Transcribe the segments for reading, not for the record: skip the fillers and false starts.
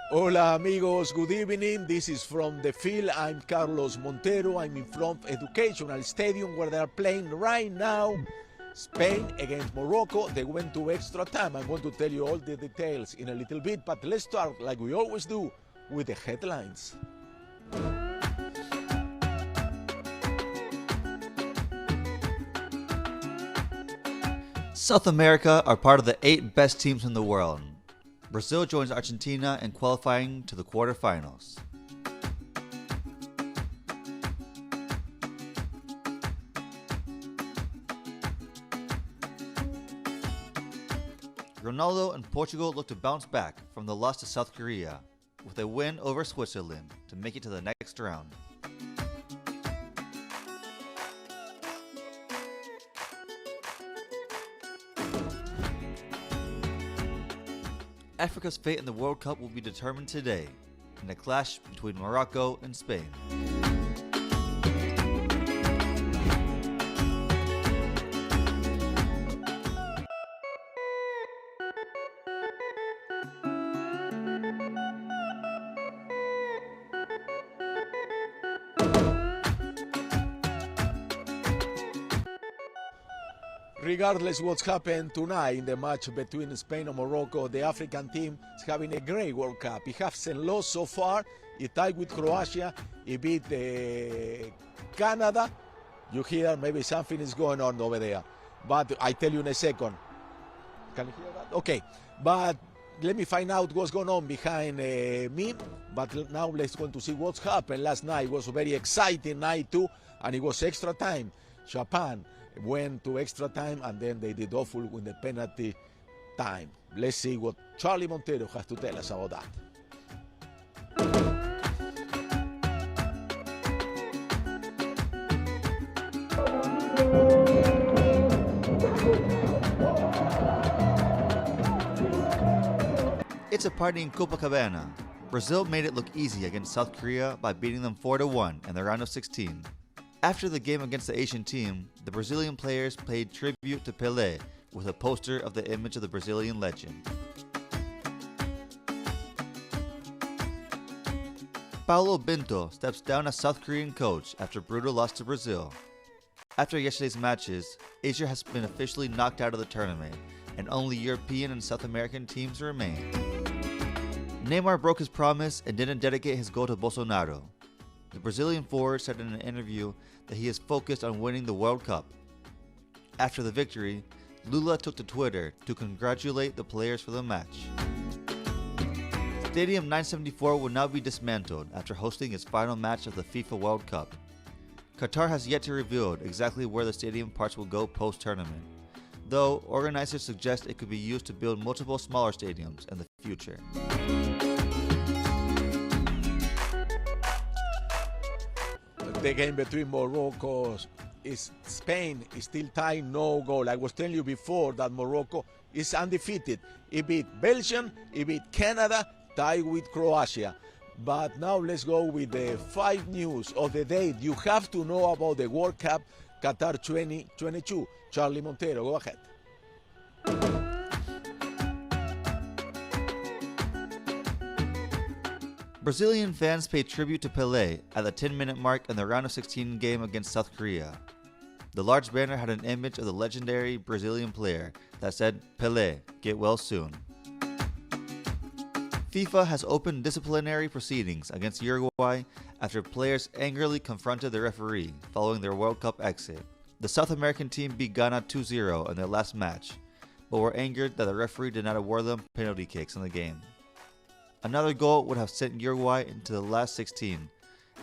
Hola amigos, good evening. This is from the field. I'm Carlos Montero. I'm in front of Educational Stadium where they are playing right now. Spain against Morocco. They went to extra time. I'm going to tell you all the details in a little bit, but let's start like we always do with the headlines. South America are part of the 8 best teams in the world. Brazil joins Argentina in qualifying to the quarterfinals. Ronaldo and Portugal look to bounce back from the loss to South Korea with a win over Switzerland to make it to the next round. Africa's fate in the World Cup will be determined today in a clash between Morocco and Spain. Regardless what's happened tonight in the match between Spain and Morocco, the African team is having a great World Cup. It hasn't lost so far. It tied with Croatia. It beat Canada. You hear maybe something is going on over there. But I tell you in a second. Can you hear that? Okay. But let me find out what's going on behind me. But now let's go to see what's happened last night. It was a very exciting night too. And it was extra time. Japan went to extra time and then they did awful with the penalty time. Let's see what Charlie Montero has to tell us about that. It's a party in Copacabana. Brazil made it look easy against South Korea by beating them 4-1 in the round of 16. After the game against the Asian team, the Brazilian players paid tribute to Pelé with a poster of the image of the Brazilian legend. Paulo Bento steps down as South Korean coach after brutal loss to Brazil. After yesterday's matches, Asia has been officially knocked out of the tournament, and only European and South American teams remain. Neymar broke his promise and didn't dedicate his goal to Bolsonaro. The Brazilian forward said in an interview that he is focused on winning the World Cup. After the victory, Lula took to Twitter to congratulate the players for the match. Stadium 974 will now be dismantled after hosting its final match of the FIFA World Cup. Qatar has yet to reveal exactly where the stadium parts will go post-tournament, though organizers suggest it could be used to build multiple smaller stadiums in the future. The game between Morocco and Spain is still tied, no goal. I was telling you before that Morocco is undefeated. It beat Belgium, it beat Canada, tied with Croatia. But now let's go with the 5 news of the day you have to know about the World Cup Qatar 2022. Charlie Montero, go ahead. Brazilian fans paid tribute to Pelé at the 10-minute mark in the round of 16 game against South Korea. The large banner had an image of the legendary Brazilian player that said, "Pelé, get well soon." FIFA has opened disciplinary proceedings against Uruguay after players angrily confronted the referee following their World Cup exit. The South American team beat Ghana 2-0 in their last match, but were angered that the referee did not award them penalty kicks in the game. Another goal would have sent Uruguay into the last 16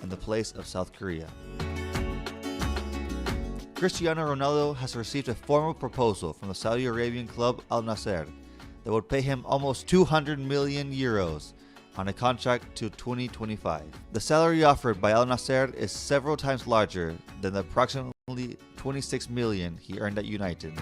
in the place of South Korea. Cristiano Ronaldo has received a formal proposal from the Saudi Arabian club Al Nassr that would pay him almost 200 million euros on a contract to 2025. The salary offered by Al Nassr is several times larger than the approximately 26 million he earned at United.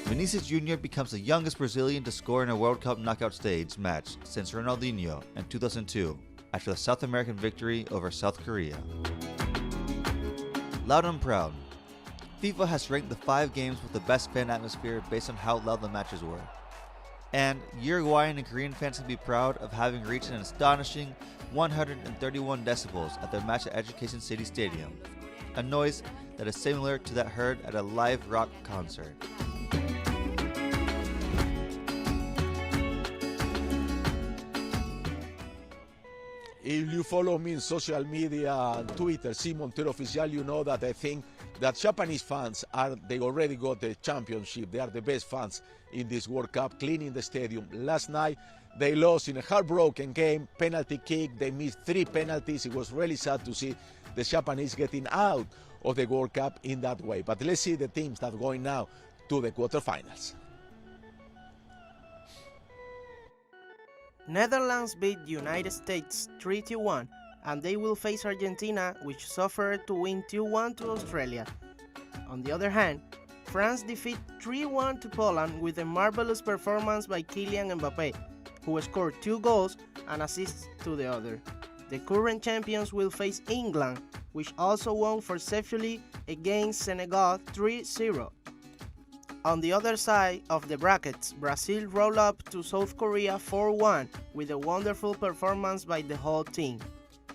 Vinicius Jr. becomes the youngest Brazilian to score in a World Cup knockout stage match since Ronaldinho in 2002, after the South American victory over South Korea. Loud and proud. FIFA has ranked the 5 games with the best fan atmosphere based on how loud the matches were. And Uruguayan and Korean fans can be proud of having reached an astonishing 131 decibels at their match at Education City Stadium, a noise that is similar to that heard at a live rock concert. If you follow me in social media and Twitter, C Montero Oficial, you know that I think that Japanese fans they already got the championship. They are the best fans in this World Cup, cleaning the stadium. Last night, they lost in a heartbroken game, penalty kick. They missed 3 penalties. It was really sad to see the Japanese getting out of the World Cup in that way. But let's see the teams that are going now to the quarterfinals. Netherlands beat United States 3-1, and they will face Argentina, which suffered to win 2-1 to Australia. On the other hand, France defeat 3-1 to Poland with a marvelous performance by Kylian Mbappé, who scored 2 goals and assists to the other. The current champions will face England, which also won forcefully against Senegal 3-0. On the other side of the brackets, Brazil rolled up to South Korea 4-1 with a wonderful performance by the whole team.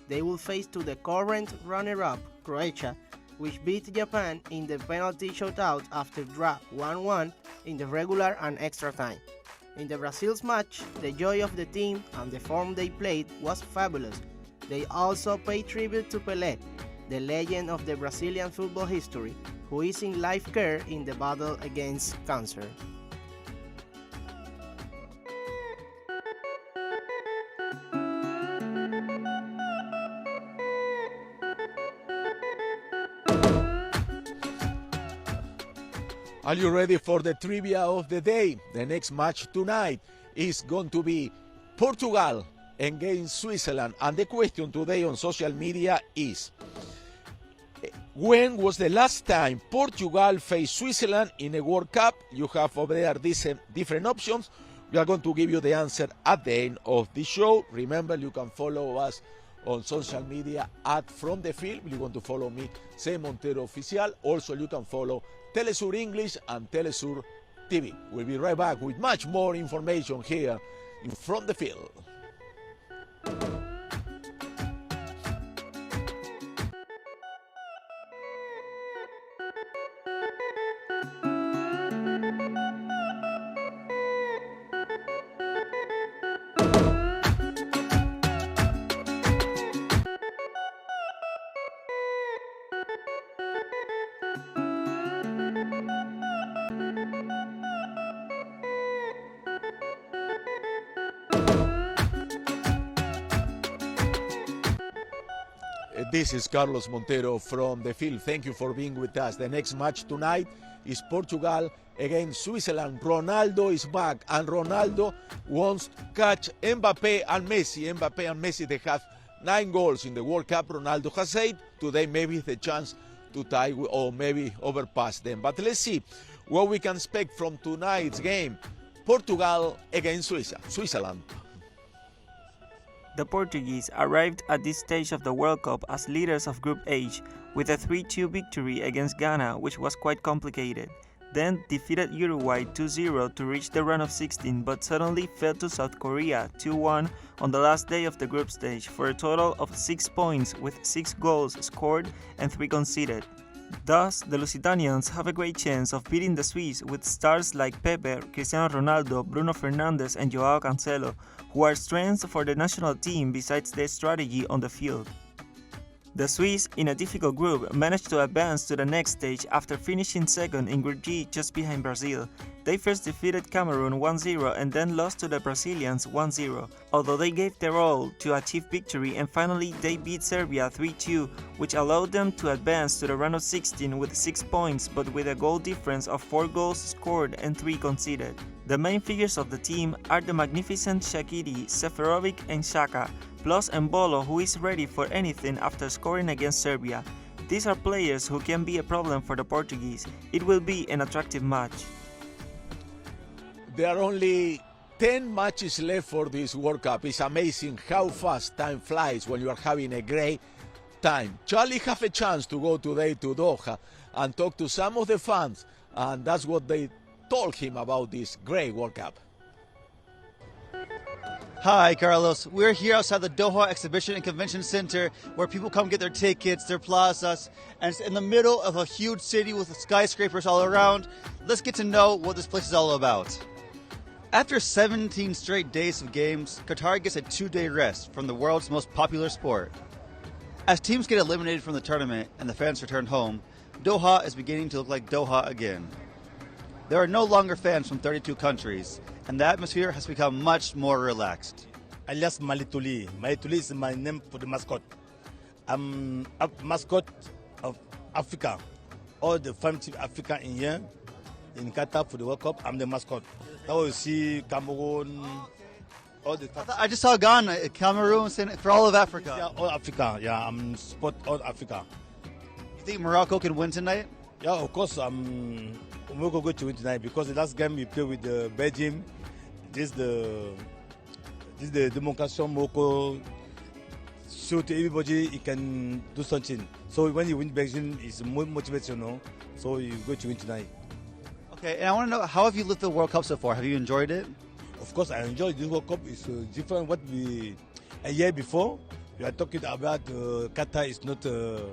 They will face to the current runner-up, Croatia, which beat Japan in the penalty shootout after draw 1-1 in the regular and extra time. In the Brazil's match, the joy of the team and the form they played was fabulous. They also paid tribute to Pelé, the legend of the Brazilian football history, who is in life care in the battle against cancer. Are you ready for the trivia of the day? The next match tonight is going to be Portugal against Switzerland. And the question today on social media is, when was the last time Portugal faced Switzerland in a World Cup? You have over there these different options. We are going to give you the answer at the end of the show. Remember, you can follow us on social media at From the Field. You're going to follow me, C Montero Oficial. Also, you can follow TeleSUR English and TeleSUR TV. We'll be right back with much more information here in From the Field. This is Carlos Montero from the field. Thank you for being with us. The next match tonight is Portugal against Switzerland. Ronaldo is back, and Ronaldo wants to catch Mbappé and Messi. Mbappé and Messi, they have 9 goals in the World Cup. Ronaldo has 8. Today maybe the chance to tie or maybe overpass them. But let's see what we can expect from tonight's game. Portugal against Switzerland. The Portuguese arrived at this stage of the World Cup as leaders of Group H with a 3-2 victory against Ghana, which was quite complicated. Then defeated Uruguay 2-0 to reach the round of 16, but suddenly fell to South Korea 2-1 on the last day of the group stage for a total of 6 points with 6 goals scored and 3 conceded. Thus, the Lusitanians have a great chance of beating the Swiss with stars like Pepe, Cristiano Ronaldo, Bruno Fernandes and Joao Cancelo, who are strengths for the national team besides their strategy on the field. The Swiss, in a difficult group, managed to advance to the next stage after finishing second in Group G just behind Brazil. They first defeated Cameroon 1-0 and then lost to the Brazilians 1-0, although they gave their all to achieve victory, and finally they beat Serbia 3-2, which allowed them to advance to the round of 16 with 6 points but with a goal difference of 4 goals scored and 3 conceded. The main figures of the team are the magnificent Shaqiri, Seferovic and Xhaka, plus Embolo, who is ready for anything after scoring against Serbia. These are players who can be a problem for the Portuguese. It will be an attractive match. There are only 10 matches left for this World Cup. It's amazing how fast time flies when you are having a great time. Charlie have a chance to go today to Doha and talk to some of the fans, and that's what they told him about this great World Cup. Hi, Carlos. We're here outside the Doha Exhibition and Convention Center where people come get their tickets, their plazas, and it's in the middle of a huge city with skyscrapers all around. Let's get to know what this place is all about. After 17 straight days of games, Qatar gets a 2-day rest from the world's most popular sport. As teams get eliminated from the tournament and the fans return home, Doha is beginning to look like Doha again. There are no longer fans from 32 countries, and the atmosphere has become much more relaxed. Alias Malituli. Malituli is my name for the mascot. I'm a mascot of Africa. All the 5 Africa in here, in Qatar for the World Cup, I'm the mascot. Now you see Cameroon, all the... I just saw Ghana, Cameroon, for all of Africa. Yeah, all Africa. Yeah, I'm spot all Africa. You think Morocco can win tonight? Yeah, of course, Morocco going to win tonight because the last game we played with Belgium, this the demonstration Morocco show to everybody he can do something. So when you win Belgium, it's more motivational. So you're going to win tonight. Okay, and I want to know, how have you lived the World Cup so far? Have you enjoyed it? Of course, I enjoy this World Cup. It's different what a year before. We are talking about Qatar is not the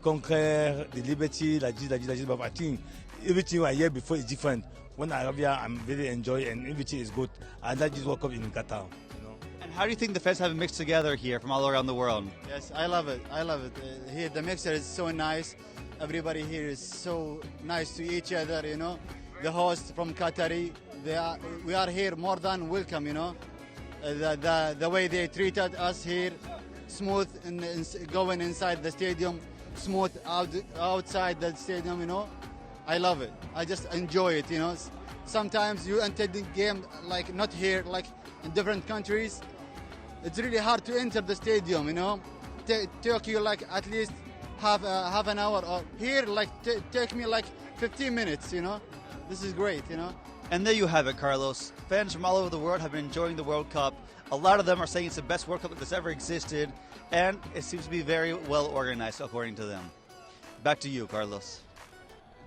conquer, the liberty, like this. But I think everything a year before is different. When I arrive here, I'm really enjoy and everything is good. I like this World Cup in Qatar. And how do you think the fans have it mixed together here from all around the world? Yes, I love it. Here, the mixer is so nice. Everybody here is so nice to each other, you know. The host from Qatari, we are here more than welcome, you know. The way they treated us here, smooth going inside the stadium, smooth outside the stadium, you know. I love it. I just enjoy it, you know. Sometimes you enter the game like not here, like in different countries. It's really hard to enter the stadium, you know. Take you like at least half an hour, or here like take me like 15 minutes, you know. This is great, you know. And there you have it, Carlos. Fans from all over the world have been enjoying the World Cup. A lot of them are saying it's the best World Cup that's ever existed, and it seems to be very well organized, according to them. Back to you, Carlos.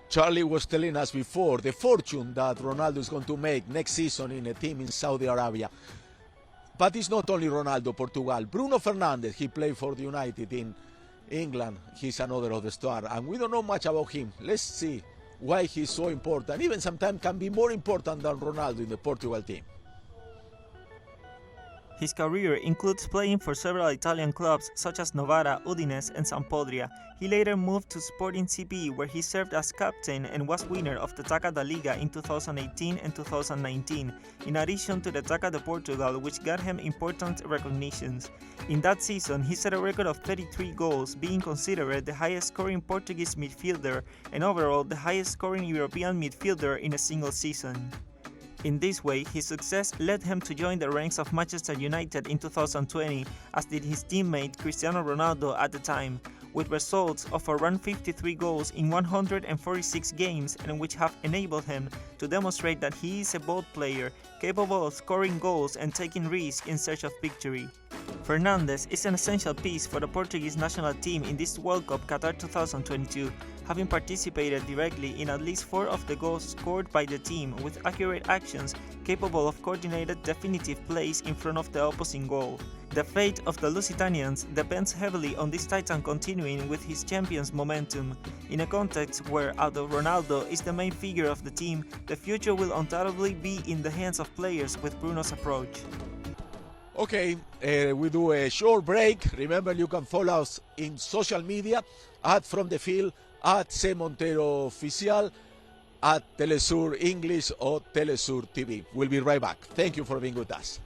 Charlie was telling us before the fortune that Ronaldo is going to make next season in a team in Saudi Arabia. But it's not only Ronaldo, Portugal. Bruno Fernandes, he played for the United in England. He's another of the star, and we don't know much about him. Let's see why he's so important. Even sometimes can be more important than Ronaldo in the Portugal team. His career includes playing for several Italian clubs such as Novara, Udinese and Sampdoria. He later moved to Sporting CP, where he served as captain and was winner of the Taça da Liga in 2018 and 2019, in addition to the Taça de Portugal, which got him important recognitions. In that season, he set a record of 33 goals, being considered the highest scoring Portuguese midfielder and overall the highest scoring European midfielder in a single season. In this way, his success led him to join the ranks of Manchester United in 2020, as did his teammate Cristiano Ronaldo at the time, with results of around 53 goals in 146 games, and which have enabled him to demonstrate that he is a bold player, capable of scoring goals and taking risks in search of victory. Fernandes is an essential piece for the Portuguese national team in this World Cup Qatar 2022, having participated directly in at least 4 of the goals scored by the team, with accurate actions capable of coordinated definitive plays in front of the opposing goal. The fate of the Lusitanians depends heavily on this Titan continuing with his champions' momentum. In a context where, although Ronaldo is the main figure of the team, the future will undoubtedly be in the hands of players with Bruno's approach. Okay, we do a short break. Remember, you can follow us in social media at From the Field, at C. Montero Oficial, at TeleSUR English or TeleSUR TV. We'll be right back. Thank you for being with us.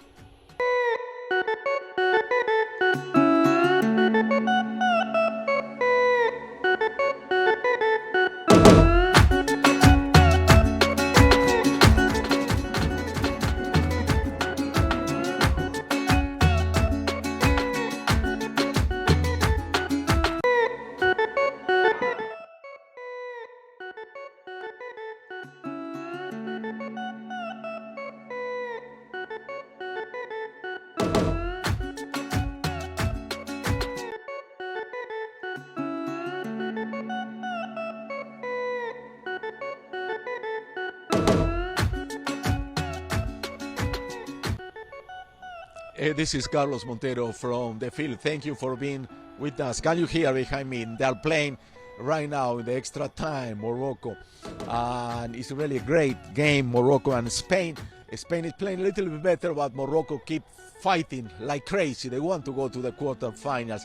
This is Carlos Montero from the field. Thank you for being with us. Can you hear behind me? They are playing right now in the extra time, Morocco. And it's really a great game, Morocco and Spain. Spain is playing a little bit better, but Morocco keep fighting like crazy. They want to go to the quarterfinals.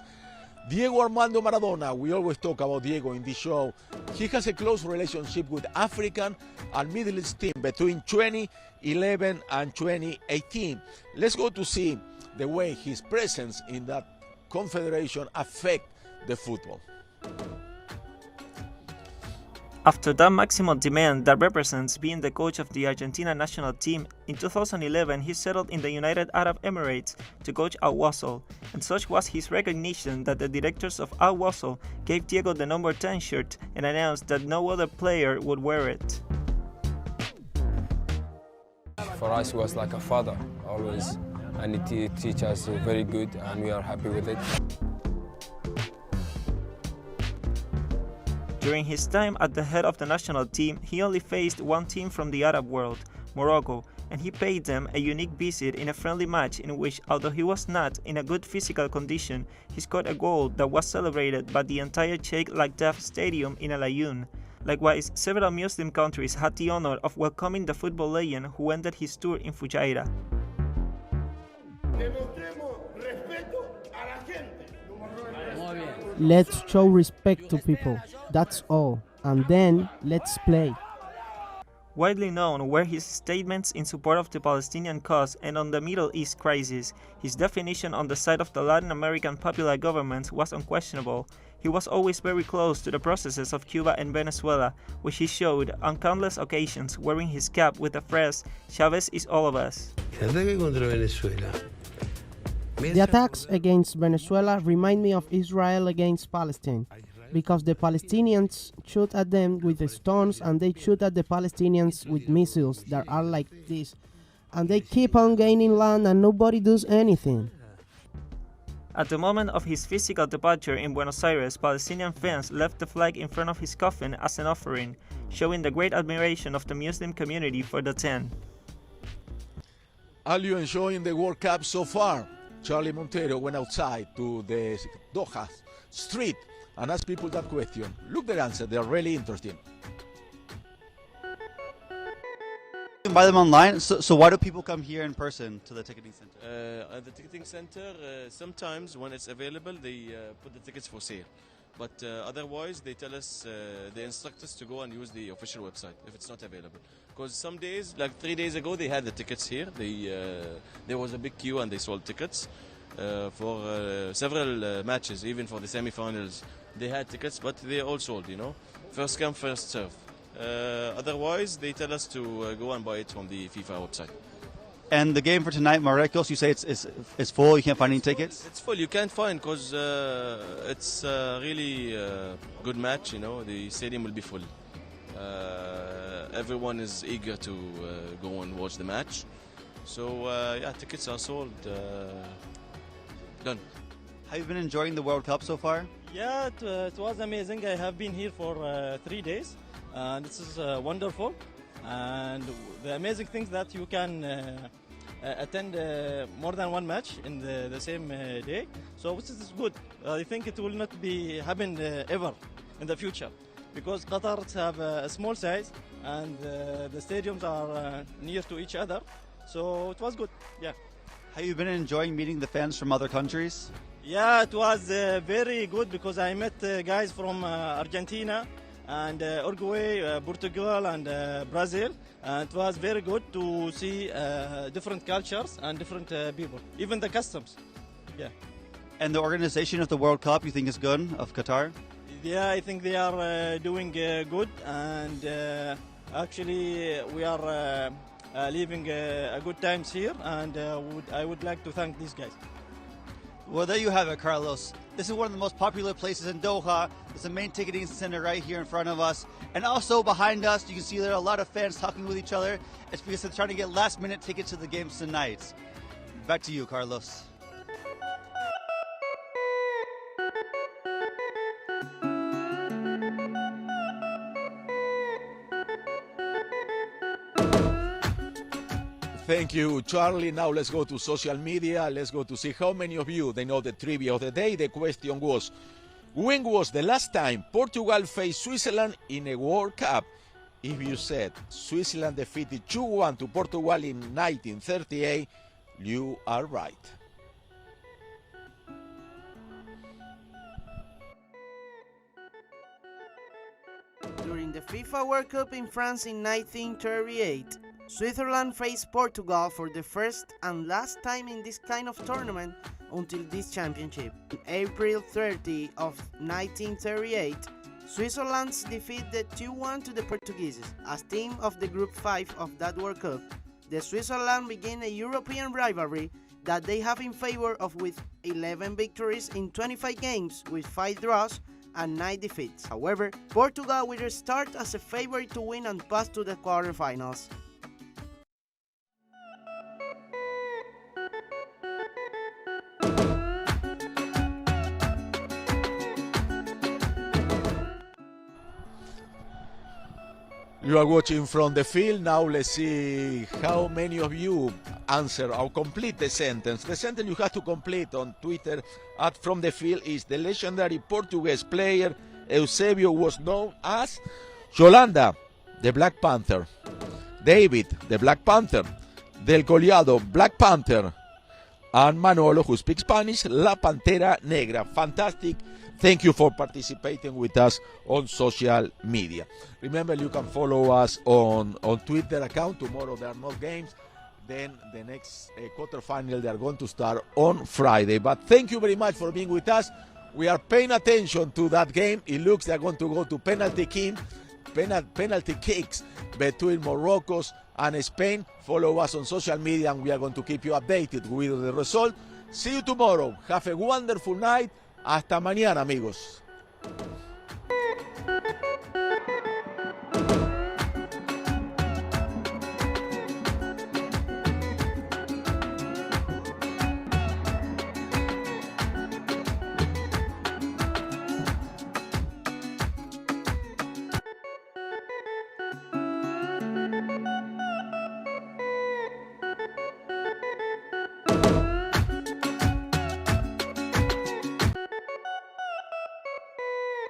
Diego Armando Maradona, we always talk about Diego in this show. He has a close relationship with African and Middle East team between 2011 and 2018. Let's go to see the way his presence in that confederation affect the football. After that maximum demand that represents being the coach of the Argentina national team, in 2011 he settled in the United Arab Emirates to coach Al Wassel, and such was his recognition that the directors of Al Wassel gave Diego the number 10 shirt and announced that no other player would wear it. For us, he was like a father, always, and he teach us very good, and we are happy with it. During his time at the head of the national team, he only faced one team from the Arab world, Morocco, and he paid them a unique visit in a friendly match in which, although he was not in a good physical condition, he scored a goal that was celebrated by the entire Sheikh Lagdaf Stadium in Al Ayoun. Likewise, several Muslim countries had the honor of welcoming the football legend who ended his tour in Fujairah. Let's show respect to people, that's all, and then let's play. Widely known were his statements in support of the Palestinian cause and on the Middle East crisis. His definition on the side of the Latin American popular governments was unquestionable. He was always very close to the processes of Cuba and Venezuela, which he showed on countless occasions wearing his cap with the phrase, "Chavez is all of us." The attacks against Venezuela remind me of Israel against Palestine, because the Palestinians shoot at them with the stones and they shoot at the Palestinians with missiles that are like this, and they keep on gaining land and nobody does anything. At the moment of his physical departure in Buenos Aires, Palestinian fans left the flag in front of his coffin as an offering, showing the great admiration of the Muslim community for the 10. Are you enjoying the World Cup so far? Charlie Montero went outside to the Doha street and asked people that question. Look their answer, they're really interesting. You can buy them online, so why do people come here in person to the ticketing center? At the ticketing center, sometimes when it's available, they put the tickets for sale. But otherwise, they tell us, they instruct us to go and use the official website if it's not available. Because some days, like 3 days ago, they had the tickets here. There was a big queue and they sold tickets for several matches, even for the semi-finals. They had tickets, but they all sold, you know. First come, first serve. Otherwise, they tell us to go and buy it from the FIFA website. And the game for tonight, Morocco, so you say it's full, you can't find any tickets? It's full, you can't find because it's really a good match, you know, the stadium will be full. Everyone is eager to go and watch the match. So, yeah, tickets are sold. Done. Have you been enjoying the World Cup so far? Yeah, it was amazing. I have been here for 3 days, and this is wonderful. And the amazing thing is that you can attend more than one match in the same day. So this is good. I think it will not be happen ever in the future, because Qatar have a small size and the stadiums are near to each other. So it was good. Yeah. Have you been enjoying meeting the fans from other countries? Yeah, it was very good because I met guys from Argentina and Uruguay, Portugal and Brazil. And it was very good to see different cultures and different people, even the customs. Yeah. And the organization of the World Cup, you think is good, of Qatar? Yeah, I think they are doing good, and actually we are living a good times here, and I would like to thank these guys. Well, there you have it, Carlos. This is one of the most popular places in Doha. It's the main ticketing center right here in front of us. And also behind us, you can see there are a lot of fans talking with each other. It's because they're trying to get last-minute tickets to the games tonight. Back to you, Carlos. Thank you, Charlie. Now let's go to social media. Let's go to see how many of you, they know the trivia of the day. The question was, when was the last time Portugal faced Switzerland in a World Cup? If you said Switzerland defeated 2-1 to Portugal in 1938, you are right. During the FIFA World Cup in France in 1938, Switzerland faced Portugal for the first and last time in this kind of tournament until this championship. On April 30 of 1938, Switzerland's defeated 2-1 to the Portuguese. As team of the Group 5 of that World Cup, the Switzerland began a European rivalry that they have in favor of with 11 victories in 25 games with 5 draws and 9 defeats. However, Portugal will start as a favorite to win and pass to the quarterfinals. You are watching from the field. Now let's see how many of you answer or complete the sentence. The sentence you have to complete on Twitter at From the Field is: the legendary Portuguese player Eusebio was known as Yolanda, the Black Panther; David, the Black Panther; Del Collado, Black Panther; and Manolo, who speaks Spanish, La Pantera Negra. Fantastic. Thank you for participating with us on social media. Remember, you can follow us on Twitter account. Tomorrow there are no games. Then the next quarterfinal, they are going to start on Friday. But thank you very much for being with us. We are paying attention to that game. It looks they're going to go to penalty kicks between Morocco and Spain. Follow us on social media and we are going to keep you updated with the result. See you tomorrow. Have a wonderful night. Hasta mañana, amigos.